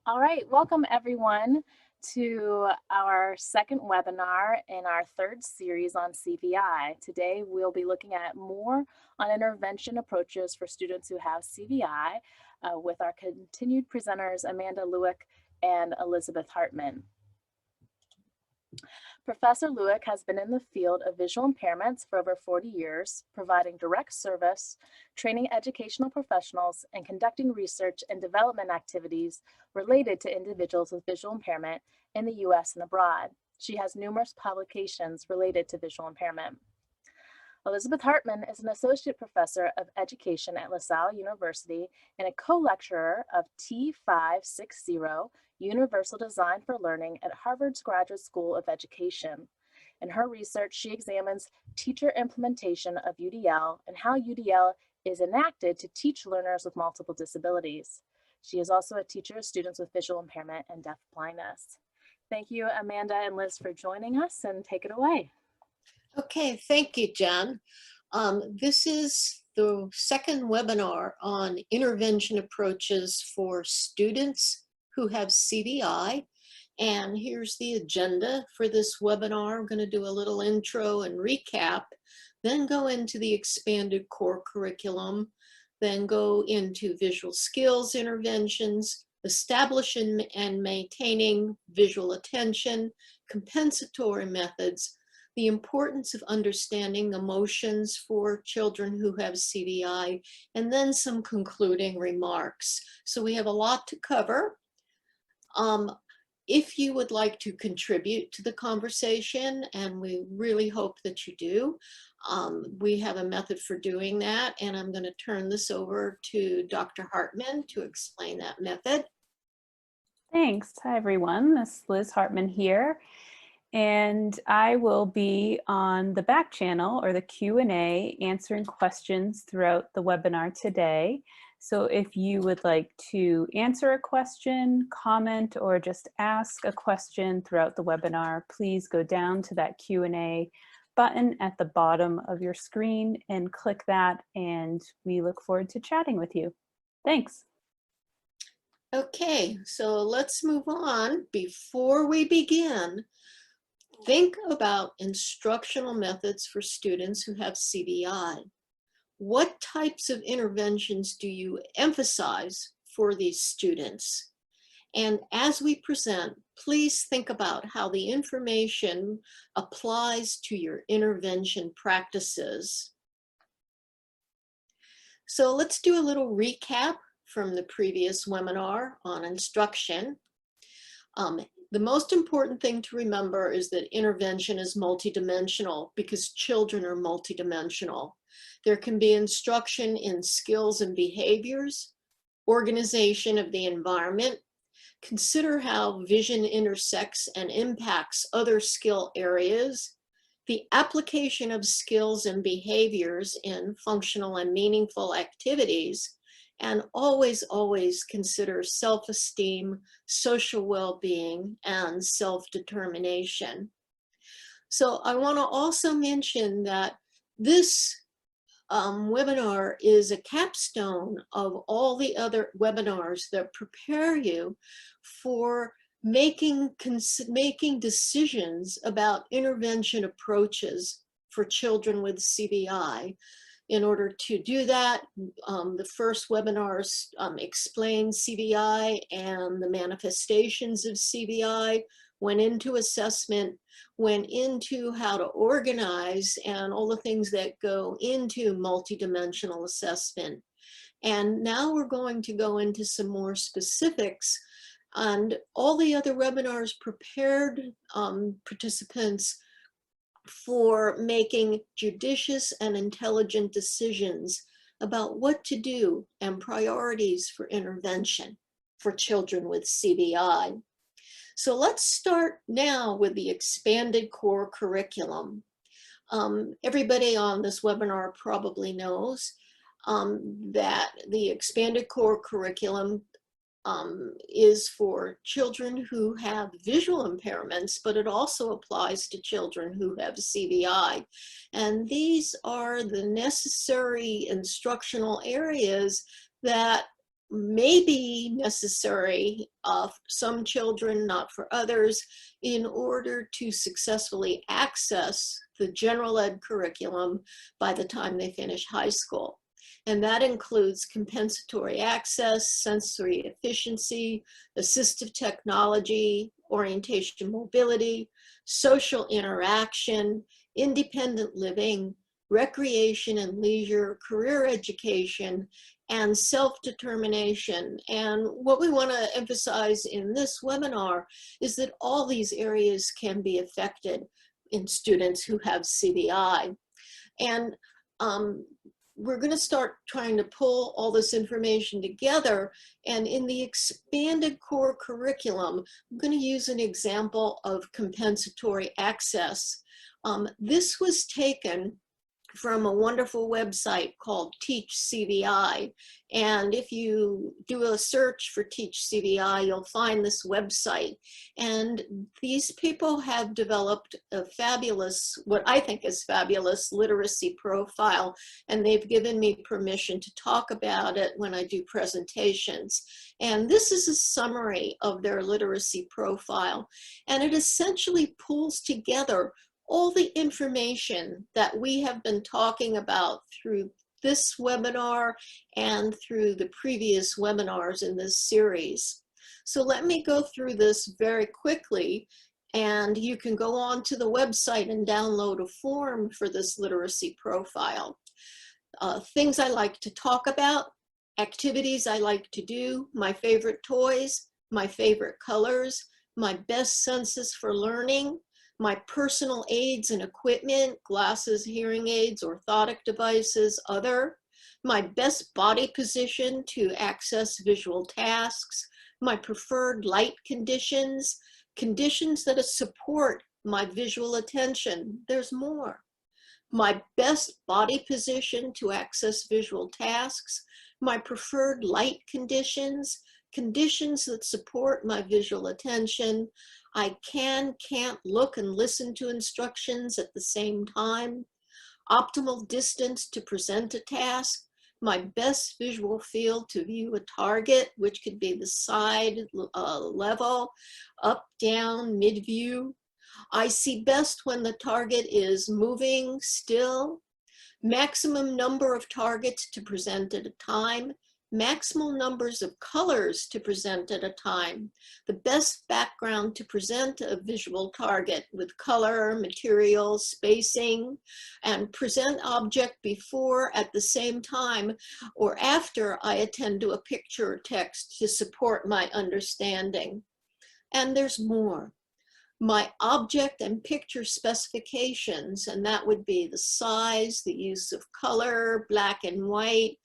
All right, welcome everyone to our second webinar in our third series on CVI. Today we'll be looking at more on intervention approaches for students who have CVI with our continued presenters Amanda Lewick and Elizabeth Hartman. Professor Lewick has been in the field of visual impairments for over 40 years, providing direct service, training educational professionals, and conducting research and development activities related to individuals with visual impairment in the US and abroad. She has numerous publications related to visual impairment. Elizabeth Hartman is an associate professor of education at LaSalle University and a co-lecturer of T560, Universal Design for Learning at Harvard's Graduate School of Education. In her research, she examines teacher implementation of UDL and how UDL is enacted to teach learners with multiple disabilities. She is also a teacher of students with visual impairment and deaf blindness. Thank you, Amanda and Liz, for joining us, and take it away. Okay, thank you, Jen. This is the second webinar on intervention approaches for students who have CVI. And here's the agenda for this webinar. I'm going to do a little intro and recap, then go into the expanded core curriculum, then go into visual skills interventions, establishing and maintaining visual attention, compensatory methods, the importance of understanding emotions for children who have CVI, and then some concluding remarks. So we have a lot to cover. If you would like to contribute to the conversation, and we really hope that you do, we have a method for doing that, and I'm going to turn this over to Dr. Hartman to explain that method. Thanks. Hi, everyone. This is Liz Hartman here. And I will be on the back channel or the Q&A answering questions throughout the webinar today. So if you would like to answer a question, comment, or just ask a question throughout the webinar, please go down to that Q&A button at the bottom of your screen and click that, and we look forward to chatting with you. Thanks. Okay, so let's move on. Before we begin, think about instructional methods for students who have CVI. What types of interventions do you emphasize for these students? And as we present, please think about how the information applies to your intervention practices. So let's do a little recap from the previous webinar on instruction. The most important thing to remember is that intervention is multidimensional because children are multidimensional. There can be instruction in skills and behaviors, organization of the environment. Consider how vision intersects and impacts other skill areas, the application of skills and behaviors in functional and meaningful activities, and always, always consider self-esteem, social well-being, and self-determination. So I want to also mention that this webinar is a capstone of all the other webinars that prepare you for making decisions about intervention approaches for children with CVI. In order to do that, the first webinars explained CVI and the manifestations of CVI, went into assessment, went into how to organize and all the things that go into multidimensional assessment. And now we're going to go into some more specifics, and all the other webinars prepared participants for making judicious and intelligent decisions about what to do and priorities for intervention for children with CVI. So let's start now with the expanded core curriculum. Everybody on this webinar probably knows that the expanded core curriculum is for children who have visual impairments, but it also applies to children who have CVI. And these are the necessary instructional areas that may be necessary for some children, not for others, in order to successfully access the general ed curriculum by the time they finish high school. And that includes compensatory access, sensory efficiency, assistive technology, orientation mobility, social interaction, independent living, recreation and leisure, career education, and self-determination. And what we want to emphasize in this webinar is that all these areas can be affected in students who have CVI. And we're going to start trying to pull all this information together. And in the expanded core curriculum, I'm going to use an example of compensatory access. This was taken from a wonderful website called TeachCVI. And if you do a search for TeachCVI, you'll find this website. And these people have developed a fabulous, what I think is fabulous, literacy profile. And they've given me permission to talk about it when I do presentations. And this is a summary of their literacy profile. And it essentially pulls together all the information that we have been talking about through this webinar and through the previous webinars in this series. So let me go through this very quickly, and you can go on to the website and download a form for this literacy profile. Things I like to talk about, activities I like to do, my favorite toys, my favorite colors, my best senses for learning, my personal aids and equipment, glasses, hearing aids, orthotic devices, other, my best body position to access visual tasks, my preferred light conditions, conditions that support my visual attention. There's more. My best body position to access visual tasks, my preferred light conditions, conditions that support my visual attention. I can't look and listen to instructions at the same time. Optimal distance to present a task. My best visual field to view a target, which could be the side level, up, down, mid view. I see best when the target is moving still. Maximum number of targets to present at a time. Maximal numbers of colors to present at a time, the best background to present a visual target with color, material, spacing, and present object before, at the same time, or after I attend to a picture or text to support my understanding. And there's more. My object and picture specifications, and that would be the size, the use of color, black and white,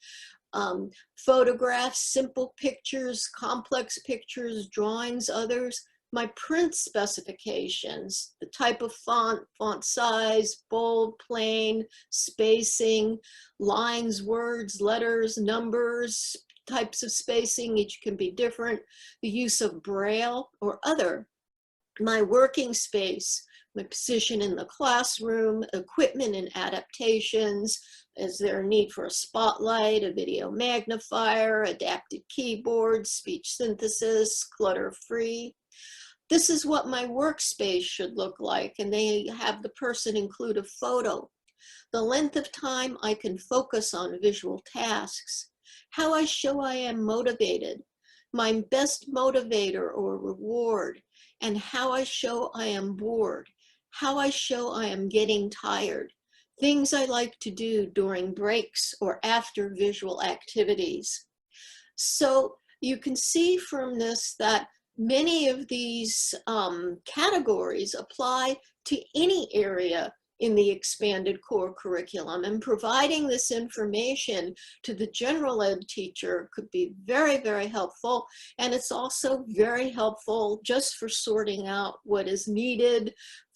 photographs, simple pictures, complex pictures, drawings, others, my print specifications, the type of font size, bold, plain, spacing, lines, words, letters, numbers, types of spacing, each can be different, the use of Braille or other, my working space, my position in the classroom, equipment and adaptations. Is there a need for a spotlight, a video magnifier, adaptive keyboard, speech synthesis, clutter-free? This is what my workspace should look like, and they have the person include a photo. The length of time I can focus on visual tasks. How I show I am motivated. My best motivator or reward, and how I show I am bored. How I show I am getting tired. Things I like to do during breaks or after visual activities. So you can see from this that many of these categories apply to any area in the expanded core curriculum, and providing this information to the general ed teacher could be very, very helpful. And it's also very helpful just for sorting out what is needed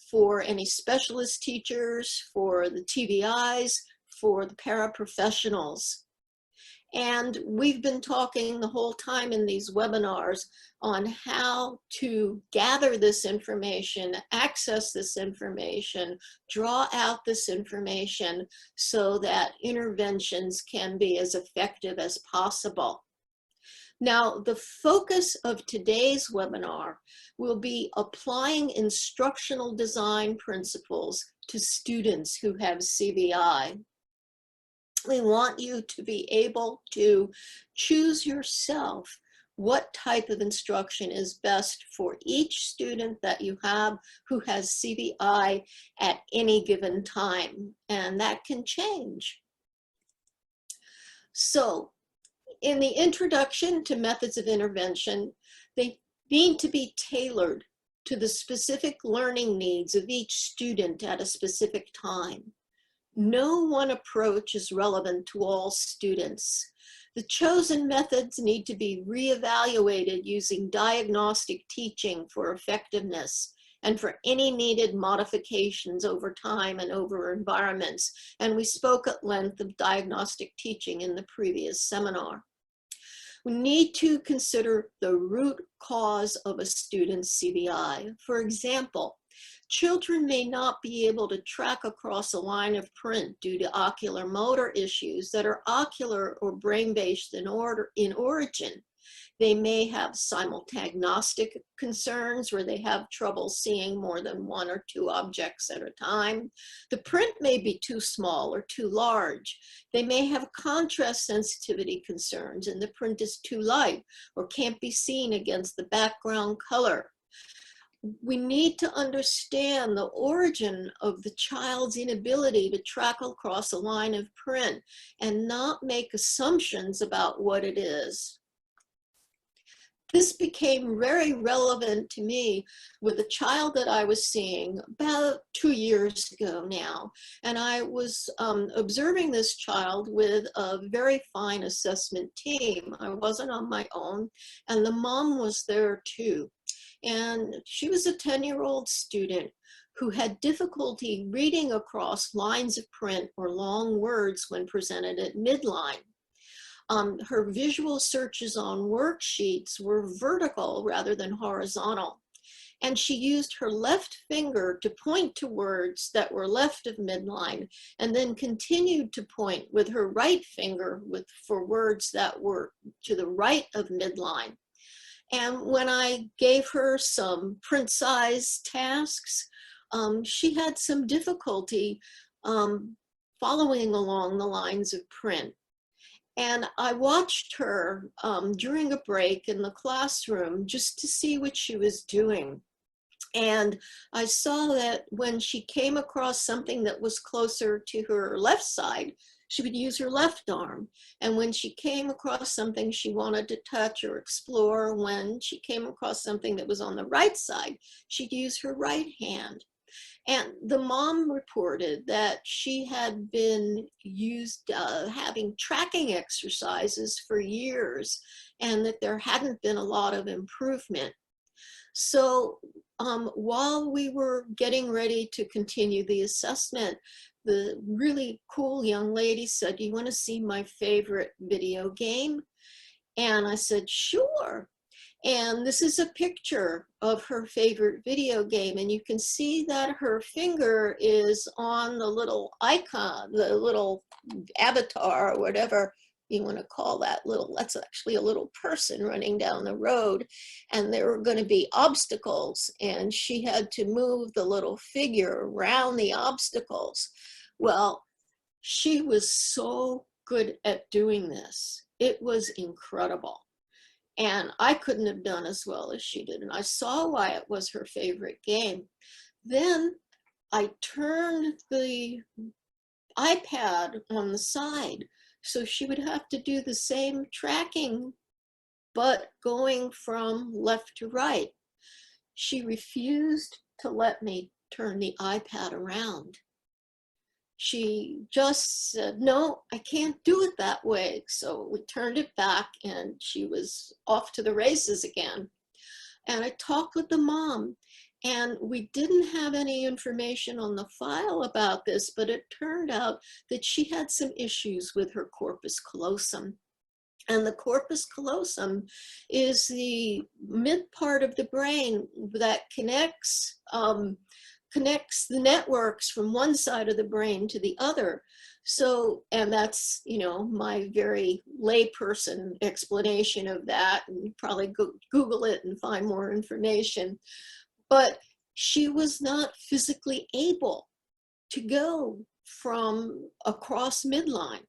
for any specialist teachers, for the TVIs, for the paraprofessionals. And we've been talking the whole time in these webinars on how to gather this information, access this information, draw out this information so that interventions can be as effective as possible. Now, the focus of today's webinar will be applying instructional design principles to students who have CVI. We want you to be able to choose yourself what type of instruction is best for each student that you have who has CVI at any given time, and that can change. So, in the introduction to methods of intervention, they need to be tailored to the specific learning needs of each student at a specific time. No one approach is relevant to all students. The chosen methods need to be reevaluated using diagnostic teaching for effectiveness and for any needed modifications over time and over environments. And we spoke at length of diagnostic teaching in the previous seminar. We need to consider the root cause of a student's CVI. For example, children may not be able to track across a line of print due to ocular motor issues that are ocular or brain-based in origin. They may have simultagnostic concerns where they have trouble seeing more than one or two objects at a time. The print may be too small or too large. They may have contrast sensitivity concerns and the print is too light or can't be seen against the background color. We need to understand the origin of the child's inability to track across a line of print and not make assumptions about what it is. This became very relevant to me with a child that I was seeing about 2 years ago now. And I was observing this child with a very fine assessment team. I wasn't on my own, and the mom was there too. And she was a 10-year-old student who had difficulty reading across lines of print or long words when presented at midline. Her visual searches on worksheets were vertical rather than horizontal. And she used her left finger to point to words that were left of midline and then continued to point with her right finger for words that were to the right of midline. And when I gave her some print size tasks, she had some difficulty following along the lines of print. And I watched her during a break in the classroom just to see what she was doing. And I saw that when she came across something that was closer to her left side, she would use her left arm. And when she came across something she wanted to touch or explore, when she came across something that was on the right side, she'd use her right hand. And the mom reported that she had been having tracking exercises for years and that there hadn't been a lot of improvement. So while we were getting ready to continue the assessment, the really cool young lady said, "Do you want to see my favorite video game?" And I said, "Sure." And this is a picture of her favorite video game. And you can see that her finger is on the little icon, the little avatar, or whatever you want to call that that's actually a little person running down the road. And there were going to be obstacles. And she had to move the little figure around the obstacles. Well, she was so good at doing this. It was incredible. And I couldn't have done as well as she did. And I saw why it was her favorite game. Then I turned the iPad on the side so she would have to do the same tracking, but going from left to right. She refused to let me turn the iPad around. She just said, "No, I can't do it that way." So we turned it back and she was off to the races again. And I talked with the mom, and we didn't have any information on the file about this, but it turned out that she had some issues with her corpus callosum. And the corpus callosum is the mid part of the brain that connects connects the networks from one side of the brain to the other. So, and that's, you know, my very layperson explanation of that, and probably Google it and find more information. But she was not physically able to go from across midline.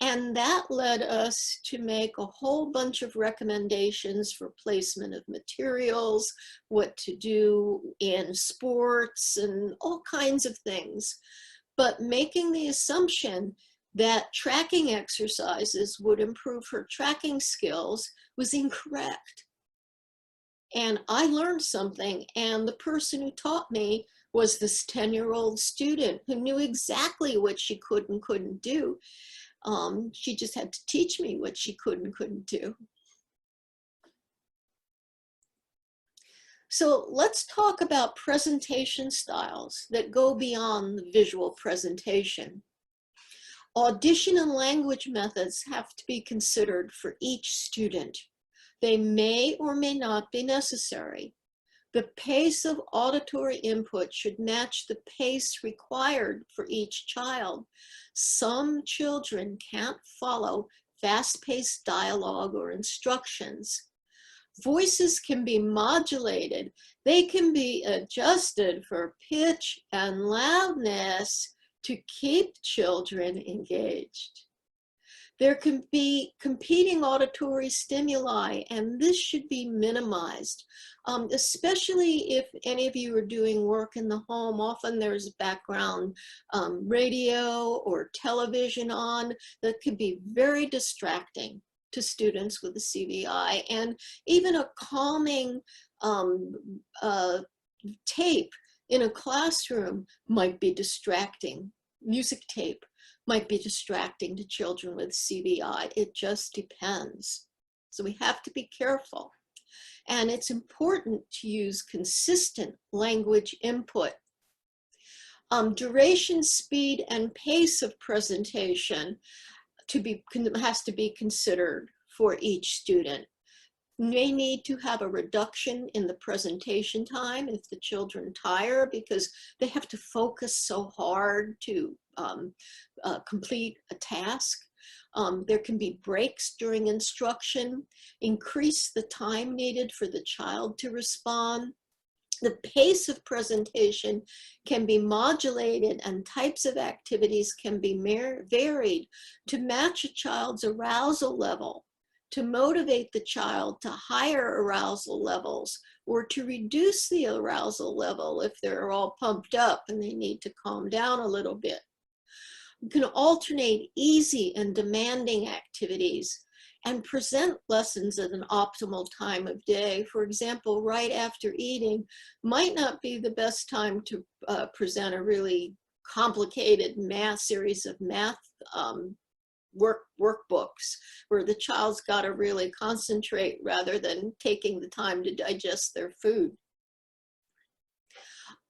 And that led us to make a whole bunch of recommendations for placement of materials, what to do in sports, and all kinds of things. But making the assumption that tracking exercises would improve her tracking skills was incorrect. And I learned something, and the person who taught me was this 10-year-old student who knew exactly what she could and couldn't do. She just had to teach me what she could and couldn't do. So let's talk about presentation styles that go beyond the visual presentation. Audition and language methods have to be considered for each student. They may or may not be necessary. The pace of auditory input should match the pace required for each child. Some children can't follow fast-paced dialogue or instructions. Voices can be modulated. They can be adjusted for pitch and loudness to keep children engaged. There can be competing auditory stimuli, and this should be minimized, especially if any of you are doing work in the home. Often there's background radio or television on that could be very distracting to students with a CVI, and even a calming tape in a classroom might be distracting. Music tape might be distracting to children with CVI. It just depends. So we have to be careful. And it's important to use consistent language input. Duration, speed, and pace of presentation has to be considered for each student. May need to have a reduction in the presentation time if the children tire, because they have to focus so hard to complete a task. There can be breaks during instruction. Increase the time needed for the child to respond. The pace of presentation can be modulated, and types of activities can be varied to match a child's arousal level, to motivate the child to higher arousal levels, or to reduce the arousal level if they're all pumped up and they need to calm down a little bit. You can alternate easy and demanding activities and present lessons at an optimal time of day. For example, right after eating might not be the best time to present a really complicated series of math workbooks where the child's got to really concentrate rather than taking the time to digest their food.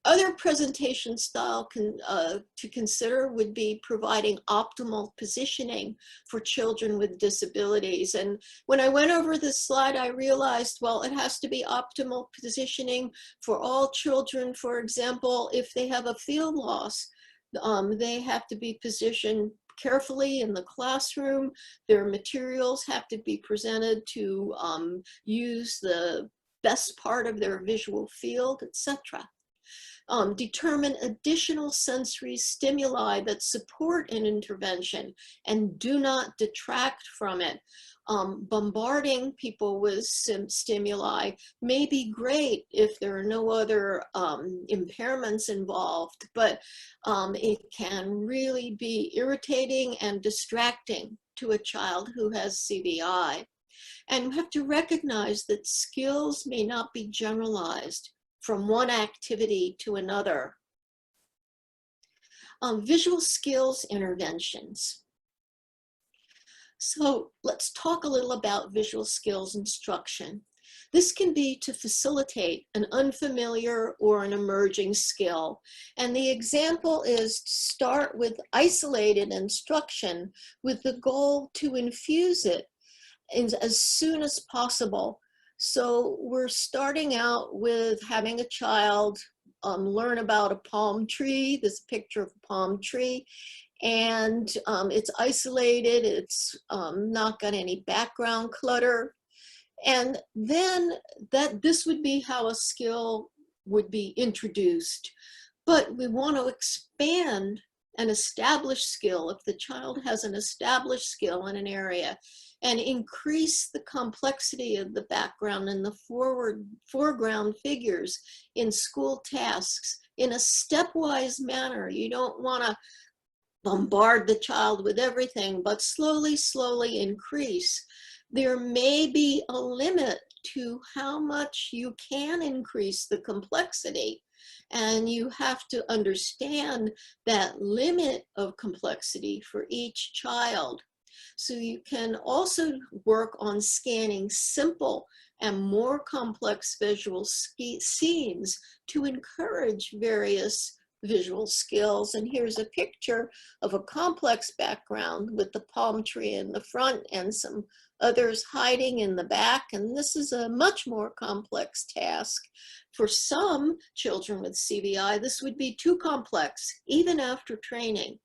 Other presentation style to consider would be providing optimal positioning for children with disabilities. And when I went over this slide, I realized, well, it has to be optimal positioning for all children. For example, if they have a field loss, they have to be positioned carefully in the classroom. Their materials have to be presented to use the best part of their visual field, etc. Determine additional sensory stimuli that support an intervention and do not detract from it. Bombarding people with stimuli may be great if there are no other impairments involved, but it can really be irritating and distracting to a child who has CVI. And we have to recognize that skills may not be generalized from one activity to another. Visual skills interventions. So let's talk a little about visual skills instruction. This can be to facilitate an unfamiliar or an emerging skill. And the example is to start with isolated instruction with the goal to infuse it as soon as possible. So we're starting out with having a child learn about a palm tree, this picture of a palm tree, and it's isolated, it's not got any background clutter. And then this would be how a skill would be introduced. But we want to expand an established skill, if the child has an established skill in an area, and increase the complexity of the background and the foreground figures in school tasks in a stepwise manner. You don't want to bombard the child with everything, but slowly, slowly increase. There may be a limit to how much you can increase the complexity, and you have to understand that limit of complexity for each child. So you can also work on scanning simple and more complex visual scenes to encourage various visual skills. And here's a picture of a complex background with the palm tree in the front and some others hiding in the back. And this is a much more complex task. For some children with CVI, this would be too complex, even after training.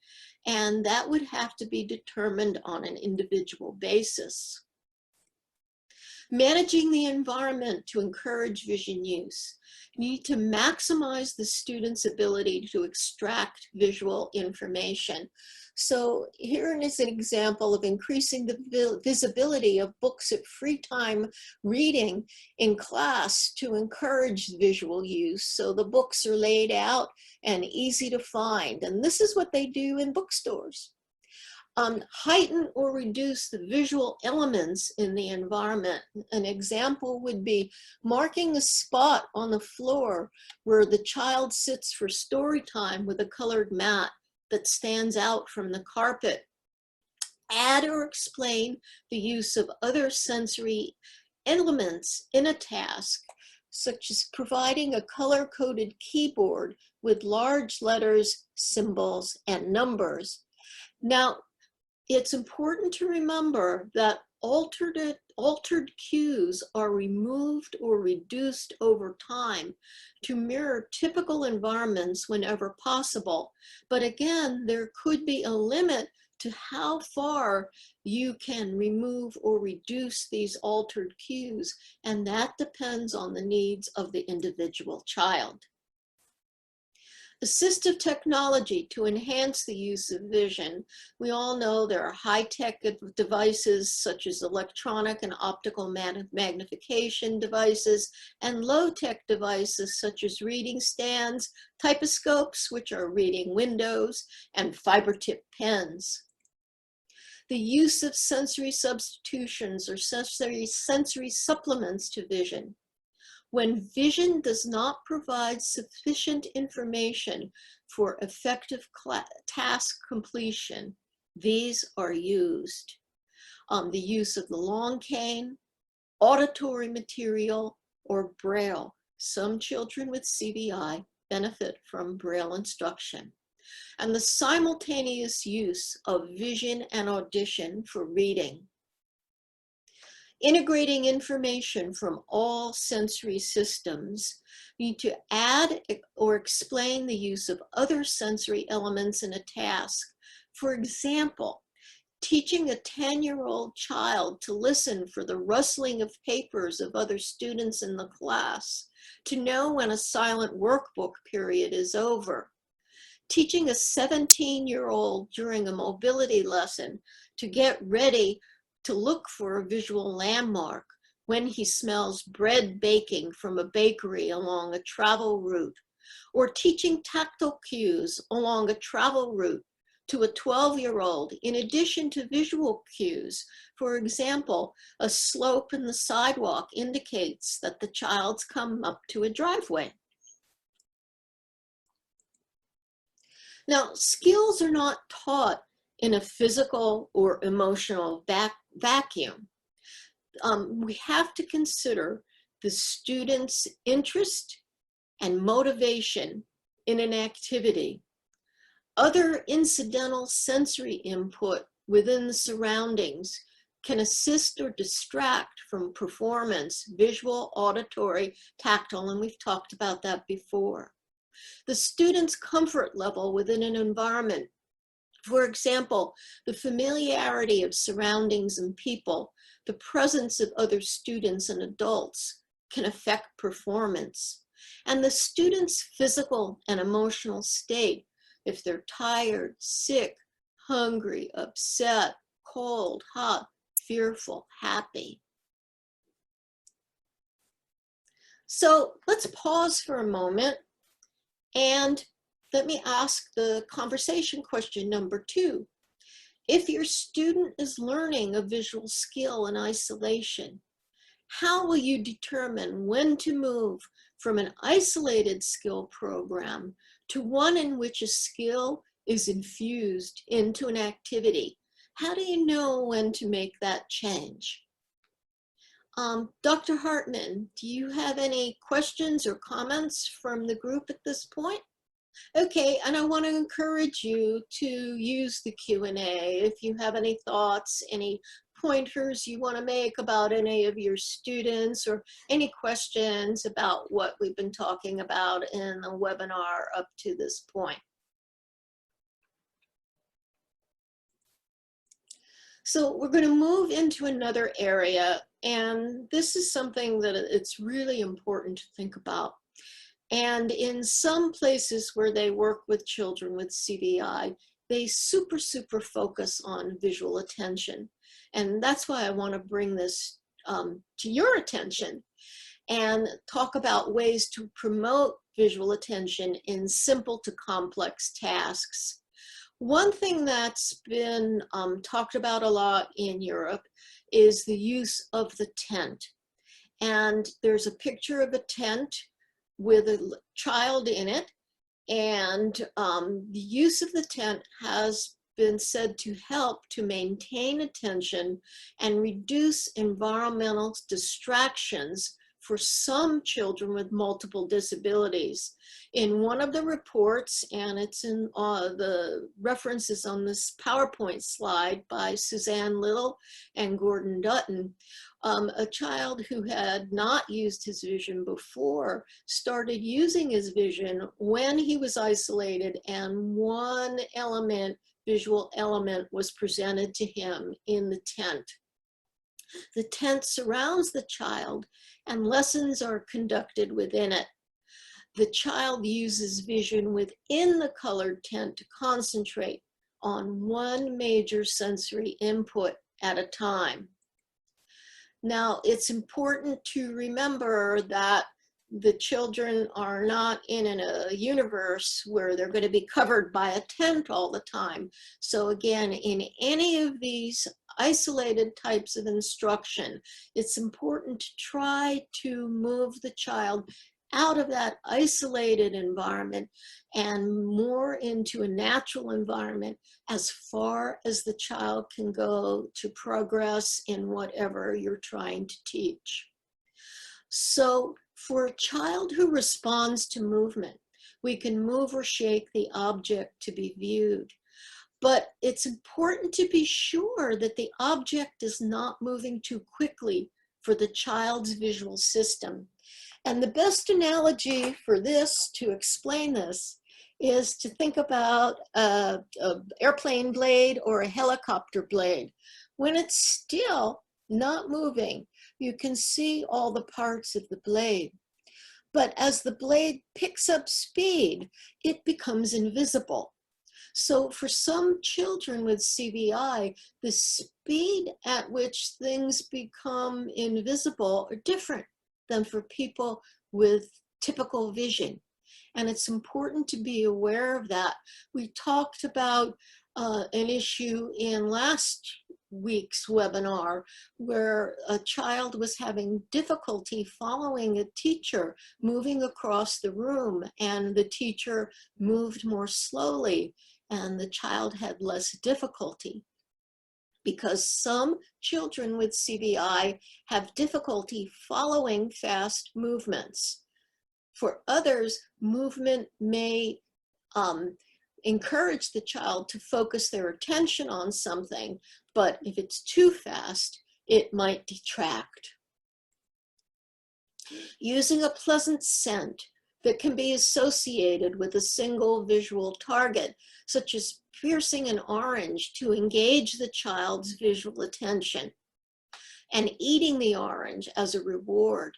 And that would have to be determined on an individual basis. Managing the environment to encourage vision use. You need to maximize the student's ability to extract visual information. So here is an example of increasing the visibility of books at free time reading in class to encourage visual use. So the books are laid out and easy to find. And this is what they do in bookstores. Heighten or reduce the visual elements in the environment. An example would be marking a spot on the floor where the child sits for story time with a colored mat that stands out from the carpet. Add or explain the use of other sensory elements in a task, such as providing a color-coded keyboard with large letters, symbols, and numbers. Now, it's important to remember that altered cues are removed or reduced over time to mirror typical environments whenever possible. But again, there could be a limit to how far you can remove or reduce these altered cues, and that depends on the needs of the individual child. Assistive technology to enhance the use of vision. We all know there are high-tech devices such as electronic and optical magnification devices, and low-tech devices such as reading stands, typoscopes, which are reading windows, and fiber-tip pens. The use of sensory substitutions or sensory supplements to vision. When vision does not provide sufficient information for effective task completion, these are used. The use of the long cane, auditory material, or Braille. Some children with CVI benefit from Braille instruction. And the simultaneous use of vision and audition for reading. Integrating information from all sensory systems. You need to add or explain the use of other sensory elements in a task. For example, teaching a 10-year-old child to listen for the rustling of papers of other students in the class, to know when a silent workbook period is over. Teaching a 17-year-old during a mobility lesson to get ready to look for a visual landmark when he smells bread baking from a bakery along a travel route, or teaching tactile cues along a travel route to a 12-year-old in addition to visual cues. For example, a slope in the sidewalk indicates that the child's come up to a driveway. Now, skills are not taught in a physical or emotional vacuum. We have to consider the student's interest and motivation in an activity. Other incidental sensory input within the surroundings can assist or distract from performance, visual, auditory, tactile, and we've talked about that before. The student's comfort level within an environment. For example, the familiarity of surroundings and people, the presence of other students and adults can affect performance. And the student's physical and emotional state, if they're tired, sick, hungry, upset, cold, hot, fearful, happy. So let's pause for a moment and let me ask the conversation question number 2. If your student is learning a visual skill in isolation, how will you determine when to move from an isolated skill program to one in which a skill is infused into an activity? How do you know when to make that change? Dr. Hartman, do you have any questions or comments from the group at this point? Okay, and I want to encourage you to use the Q&A if you have any thoughts, any pointers you want to make about any of your students, or any questions about what we've been talking about in the webinar up to this point. So we're going to move into another area, and this is something that it's really important to think about. And in some places where they work with children with CVI, they super focus on visual attention. And that's why I want to bring this to your attention and talk about ways to promote visual attention in simple to complex tasks. One thing that's been talked about a lot in Europe is the use of the tent. And there's a picture of a tent with a child in it, and the use of the tent has been said to help to maintain attention and reduce environmental distractions for some children with multiple disabilities. In one of the reports, and it's in the references on this PowerPoint slide by Suzanne Little and Gordon Dutton, a child who had not used his vision before started using his vision when he was isolated, and one element, visual element, was presented to him in the tent. The tent surrounds the child and lessons are conducted within it. The child uses vision within the colored tent to concentrate on one major sensory input at a time. Now, it's important to remember that the children are not in a universe where they're going to be covered by a tent all the time. So again, in any of these isolated types of instruction, it's important to try to move the child out of that isolated environment and more into a natural environment as far as the child can go to progress in whatever you're trying to teach. So for a child who responds to movement, we can move or shake the object to be viewed. But it's important to be sure that the object is not moving too quickly for the child's visual system. And the best analogy for this, to explain this, is to think about an airplane blade or a helicopter blade. When it's still, not moving, you can see all the parts of the blade. But as the blade picks up speed, it becomes invisible. So for some children with CVI, the speed at which things become invisible are different than for people with typical vision. And it's important to be aware of that. We talked about an issue in last week's webinar where a child was having difficulty following a teacher moving across the room, and the teacher moved more slowly and the child had less difficulty. Because some children with CVI have difficulty following fast movements. For others, movement may encourage the child to focus their attention on something, but if it's too fast, it might detract. Using a pleasant scent that can be associated with a single visual target, such as piercing an orange to engage the child's visual attention, and eating the orange as a reward.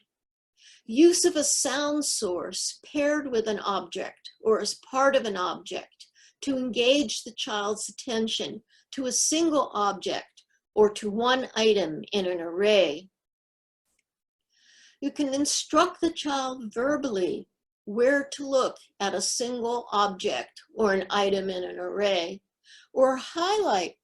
Use of a sound source paired with an object or as part of an object to engage the child's attention to a single object or to one item in an array. You can instruct the child verbally where to look at a single object or an item in an array, or highlight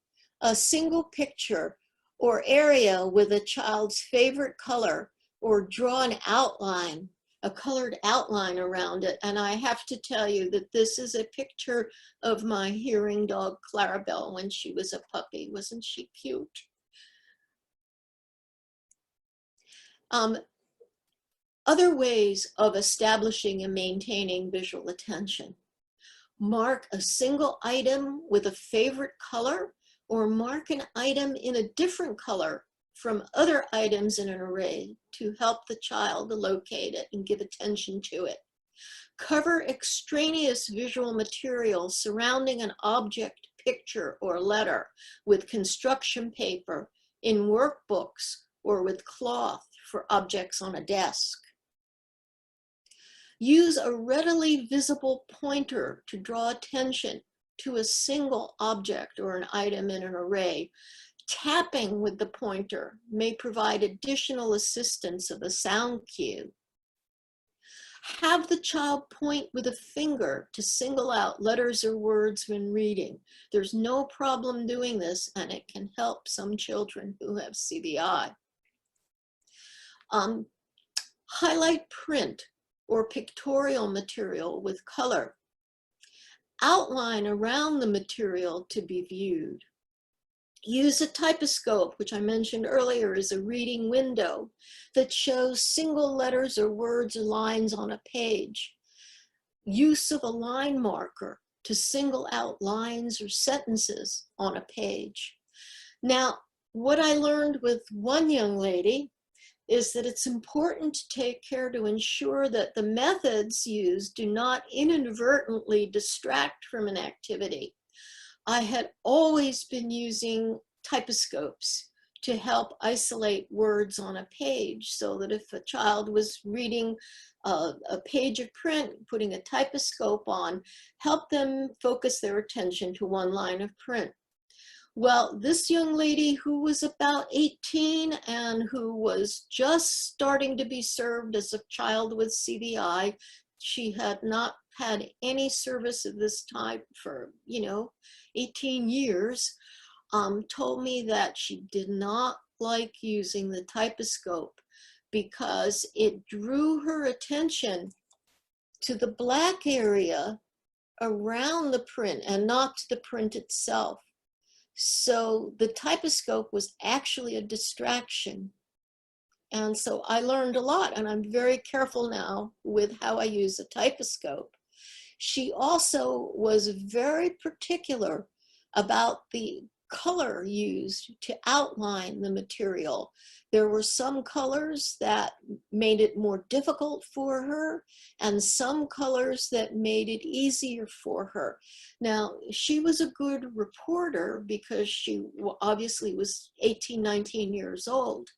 a single picture or area with a child's favorite color, or draw an outline, a colored outline around it. And I have to tell you that this is a picture of my hearing dog, Clarabelle, when she was a puppy. Wasn't she cute? Other ways of establishing and maintaining visual attention. Mark a single item with a favorite color, or mark an item in a different color from other items in an array to help the child locate it and give attention to it. Cover extraneous visual material surrounding an object, picture, or letter with construction paper, in workbooks, or with cloth for objects on a desk. Use a readily visible pointer to draw attention to a single object or an item in an array. Tapping with the pointer may provide additional assistance of a sound cue. Have the child point with a finger to single out letters or words when reading. There's no problem doing this, and it can help some children who have CVI. Highlight print or pictorial material with color. Outline around the material to be viewed. Use a typoscope, which I mentioned earlier is a reading window that shows single letters or words or lines on a page. Use of a line marker to single out lines or sentences on a page. Now, what I learned with one young lady is that it's important to take care to ensure that the methods used do not inadvertently distract from an activity. I had always been using typoscopes to help isolate words on a page, so that if a child was reading a page of print, putting a typoscope on, help them focus their attention to one line of print. Well, this young lady who was about 18 and who was just starting to be served as a child with CVI, she had not had any service of this type for, 18 years, told me that she did not like using the typoscope because it drew her attention to the black area around the print and not to the print itself. So the typoscope was actually a distraction. And so I learned a lot, and I'm very careful now with how I use a typoscope. She also was very particular about the color used to outline the material. There were some colors that made it more difficult for her, and some colors that made it easier for her. Now, she was a good reporter because she obviously was 18, 19 years old.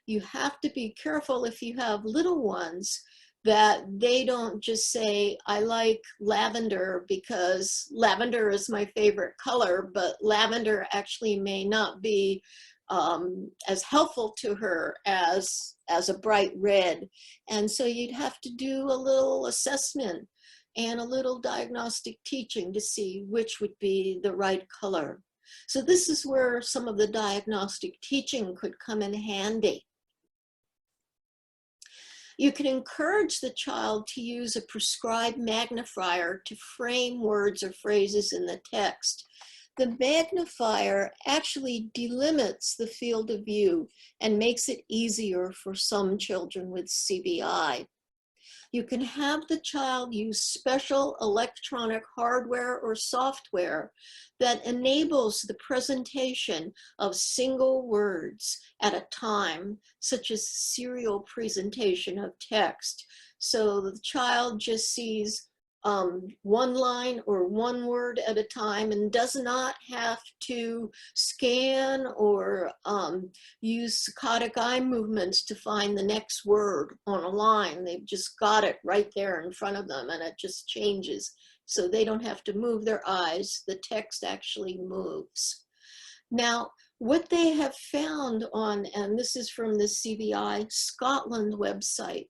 You have to be careful if you have little ones that they don't just say, I like lavender because lavender is my favorite color, but lavender actually may not be as helpful to her as a bright red. And so you'd have to do a little assessment and a little diagnostic teaching to see which would be the right color. So this is where some of the diagnostic teaching could come in handy. You can encourage the child to use a prescribed magnifier to frame words or phrases in the text. The magnifier actually delimits the field of view and makes it easier for some children with CVI. You can have the child use special electronic hardware or software that enables the presentation of single words at a time, such as serial presentation of text. So the child just sees one line or one word at a time and does not have to scan or use saccadic eye movements to find the next word on a line. They've just got it right there in front of them, and it just changes. So they don't have to move their eyes. The text actually moves. Now, what they have found on, and this is from the CVI Scotland website,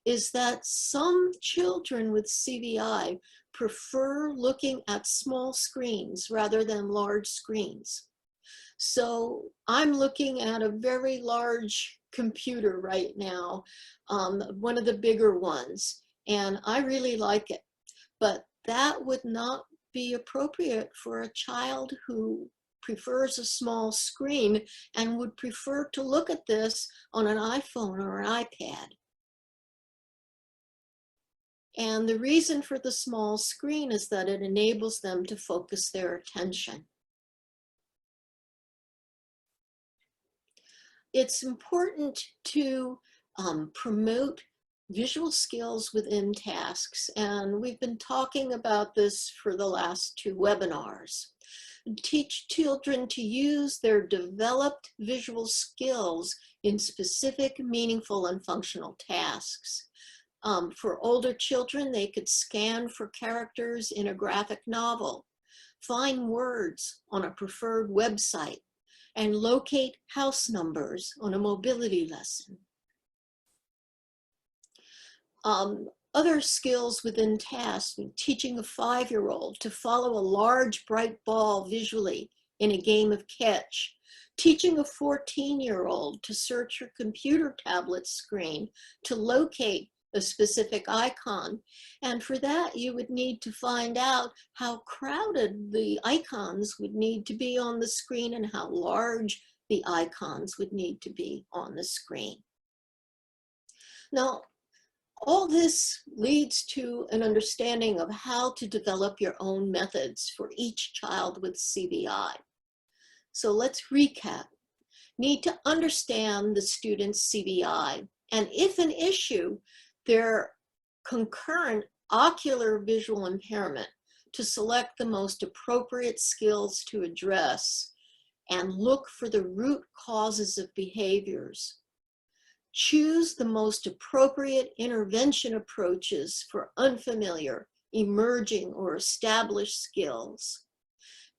is that some children with CVI prefer looking at small screens rather than large screens. So I'm looking at a very large computer right now, one of the bigger ones, and I really like it. But that would not be appropriate for a child who prefers a small screen and would prefer to look at this on an iPhone or an iPad. And the reason for the small screen is that it enables them to focus their attention. It's important to promote visual skills within tasks, and we've been talking about this for the last 2 webinars. Teach children to use their developed visual skills in specific, meaningful, and functional tasks. For older children, they could scan for characters in a graphic novel, find words on a preferred website, and locate house numbers on a mobility lesson. Other skills within tasks, teaching a 5-year-old to follow a large bright ball visually in a game of catch, teaching a 14-year-old to search her computer tablet screen to locate a specific icon. And for that, you would need to find out how crowded the icons would need to be on the screen and how large the icons would need to be on the screen. Now, all this leads to an understanding of how to develop your own methods for each child with CVI. So let's recap. Need to understand the student's CVI, and if an issue, their concurrent ocular visual impairment, to select the most appropriate skills to address and look for the root causes of behaviors. Choose the most appropriate intervention approaches for unfamiliar, emerging, or established skills.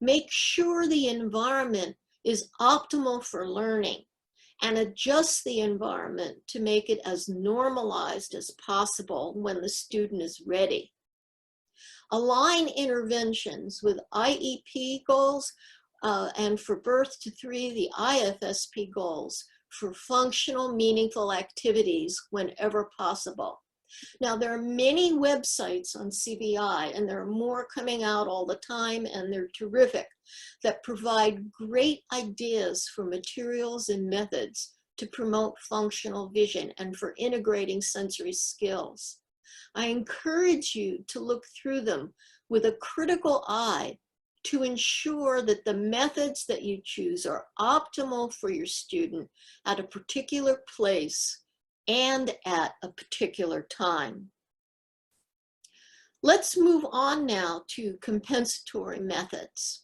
Make sure the environment is optimal for learning and adjust the environment to make it as normalized as possible when the student is ready. Align interventions with IEP goals and for birth to 3, the IFSP goals for functional, meaningful activities whenever possible. Now, there are many websites on CVI, and there are more coming out all the time, and they're terrific, that provide great ideas for materials and methods to promote functional vision and for integrating sensory skills. I encourage you to look through them with a critical eye to ensure that the methods that you choose are optimal for your student at a particular place and at a particular time. Let's move on now to compensatory methods.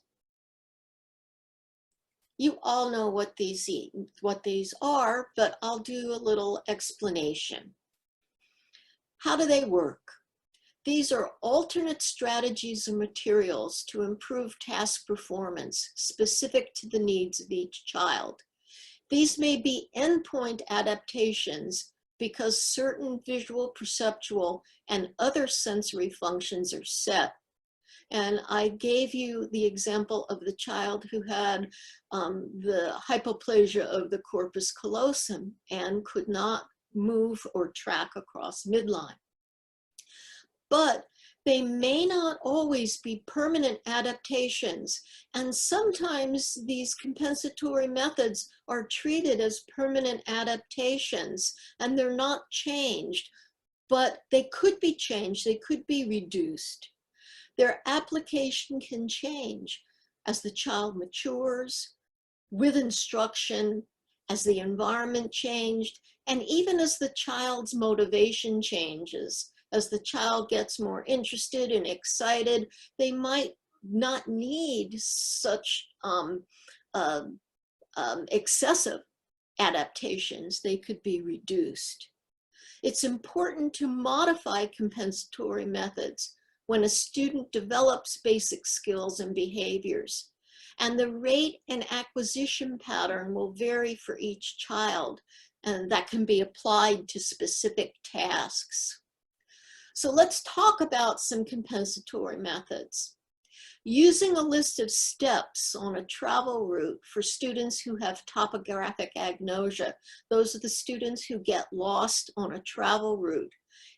You all know what these are, but I'll do a little explanation. How do they work? These are alternate strategies and materials to improve task performance specific to the needs of each child. These may be endpoint adaptations because certain visual, perceptual, and other sensory functions are set. And I gave you the example of the child who had the hypoplasia of the corpus callosum and could not move or track across midline. But they may not always be permanent adaptations, and sometimes these compensatory methods are treated as permanent adaptations, and they're not changed, but they could be changed, they could be reduced. Their application can change as the child matures, with instruction, as the environment changed, and even as the child's motivation changes. As the child gets more interested and excited, they might not need such excessive adaptations. They could be reduced. It's important to modify compensatory methods when a student develops basic skills and behaviors. And the rate and acquisition pattern will vary for each child, and that can be applied to specific tasks. So let's talk about some compensatory methods. Using a list of steps on a travel route for students who have topographic agnosia. Those are the students who get lost on a travel route.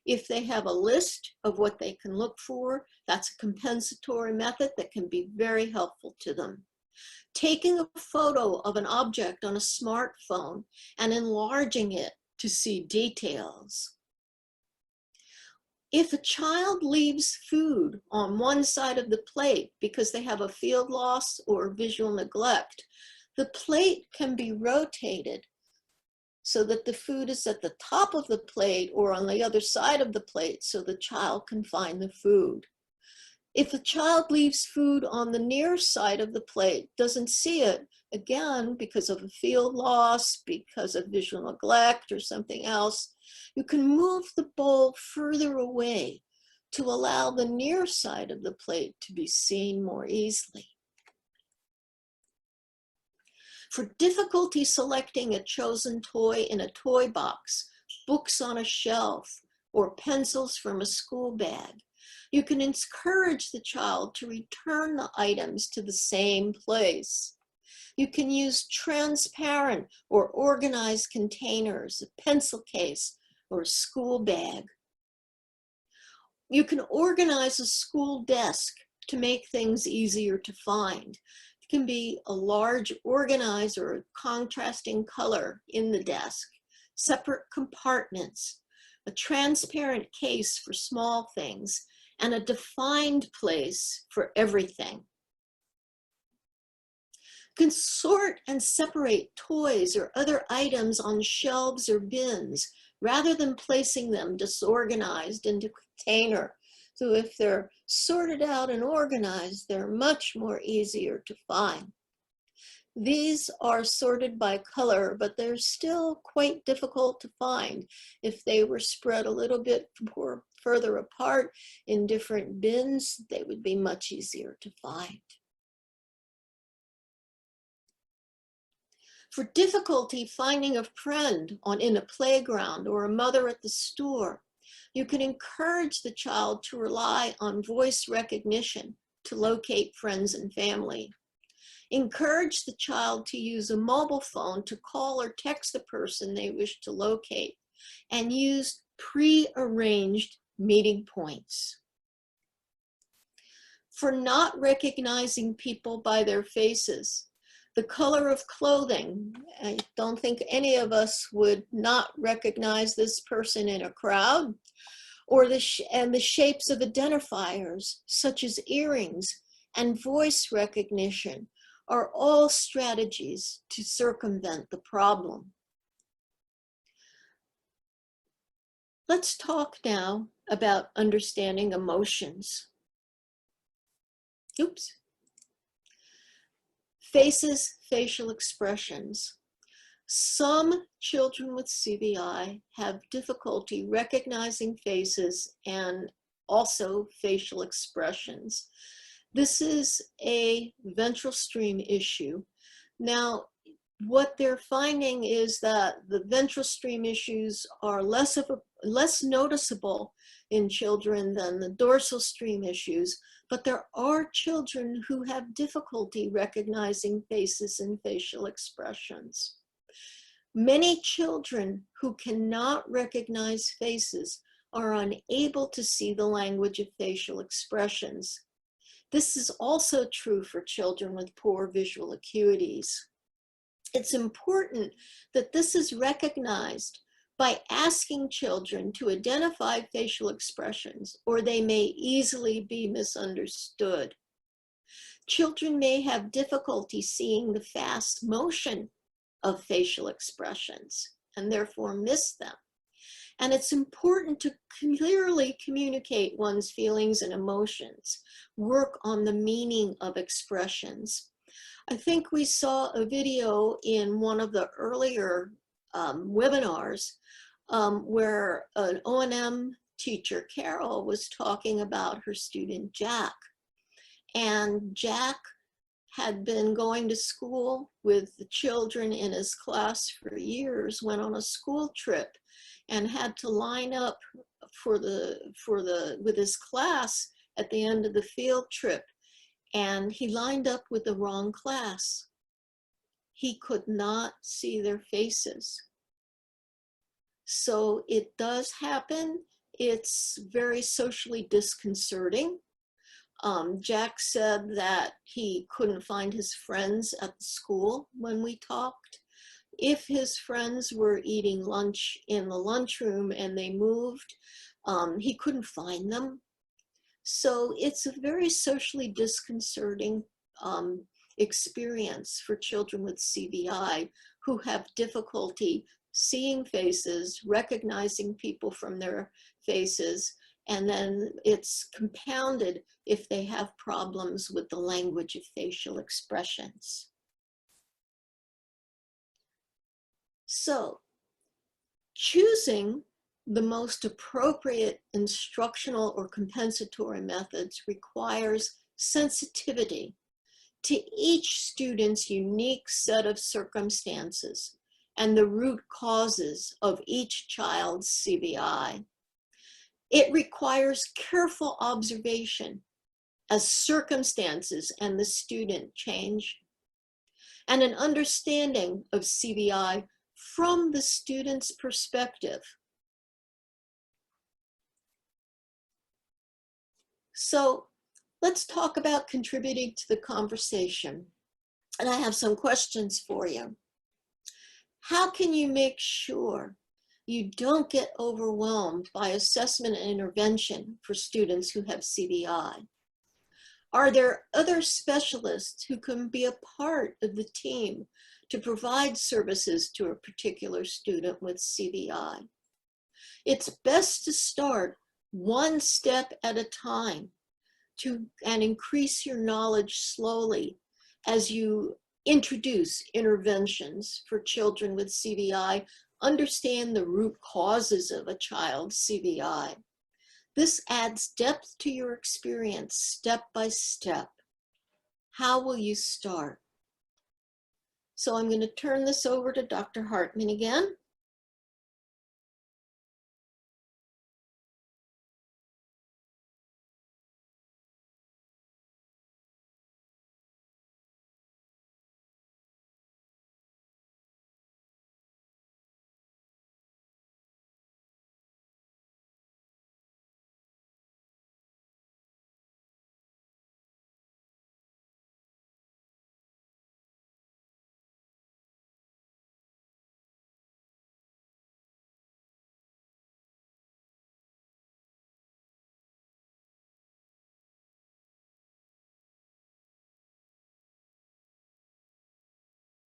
If they have a list of what they can look for, that's a compensatory method that can be very helpful to them. Taking a photo of an object on a smartphone and enlarging it to see details. If a child leaves food on one side of the plate because they have a field loss or visual neglect, the plate can be rotated so that the food is at the top of the plate or on the other side of the plate so the child can find the food. If a child leaves food on the near side of the plate, doesn't see it, again, because of a field loss, because of visual neglect or something else, you can move the bowl further away to allow the near side of the plate to be seen more easily. For difficulty selecting a chosen toy in a toy box, books on a shelf, or pencils from a school bag, you can encourage the child to return the items to the same place. You can use transparent or organized containers, a pencil case, or a school bag. You can organize a school desk to make things easier to find. It can be a large organizer or a contrasting color in the desk, separate compartments, a transparent case for small things, and a defined place for everything. You can sort and separate toys or other items on shelves or bins rather than placing them disorganized into a container. So if they're sorted out and organized, they're much more easier to find. These are sorted by color, but they're still quite difficult to find. If they were spread a little bit further apart in different bins, they would be much easier to find. For difficulty finding a friend in a playground or a mother at the store, you can encourage the child to rely on voice recognition to locate friends and family. Encourage the child to use a mobile phone to call or text the person they wish to locate, and use pre-arranged meeting points. For not recognizing people by their faces, the color of clothing, I don't think any of us would not recognize this person in a crowd, or the shapes of identifiers, such as earrings and voice recognition, are all strategies to circumvent the problem. Let's talk now about understanding emotions. Oops. Faces, facial expressions. Some children with CVI have difficulty recognizing faces and also facial expressions. This is a ventral stream issue. Now, what they're finding is that the ventral stream issues are less noticeable in children than the dorsal stream issues, but there are children who have difficulty recognizing faces and facial expressions. Many children who cannot recognize faces are unable to see the language of facial expressions. This is also true for children with poor visual acuities. It's important that this is recognized by asking children to identify facial expressions, or they may easily be misunderstood. Children may have difficulty seeing the fast motion of facial expressions and therefore miss them. And it's important to clearly communicate one's feelings and emotions, work on the meaning of expressions. I think we saw a video in one of the earlier webinars where an O&M teacher, Carol, was talking about her student Jack. And Jack had been going to school with the children in his class for years, went on a school trip and had to line up with his class at the end of the field trip. And he lined up with the wrong class. He could not see their faces. So it does happen. It's very socially disconcerting. Jack said that he couldn't find his friends at the school when we talked. If his friends were eating lunch in the lunchroom and they moved, he couldn't find them. So it's a very socially disconcerting experience for children with CVI who have difficulty seeing faces, recognizing people from their faces, and then it's compounded if they have problems with the language of facial expressions. So, choosing the most appropriate instructional or compensatory methods requires sensitivity to each student's unique set of circumstances and the root causes of each child's CVI. It requires careful observation as circumstances and the student change, and an understanding of CVI from the student's perspective. So let's talk about contributing to the conversation. And I have some questions for you. How can you make sure you don't get overwhelmed by assessment and intervention for students who have CVI? Are there other specialists who can be a part of the team to provide services to a particular student with CVI? It's best to start one step at a time and increase your knowledge slowly as you introduce interventions for children with CVI, understand the root causes of a child's CVI. This adds depth to your experience step by step. How will you start? So I'm going to turn this over to Dr. Hartman again.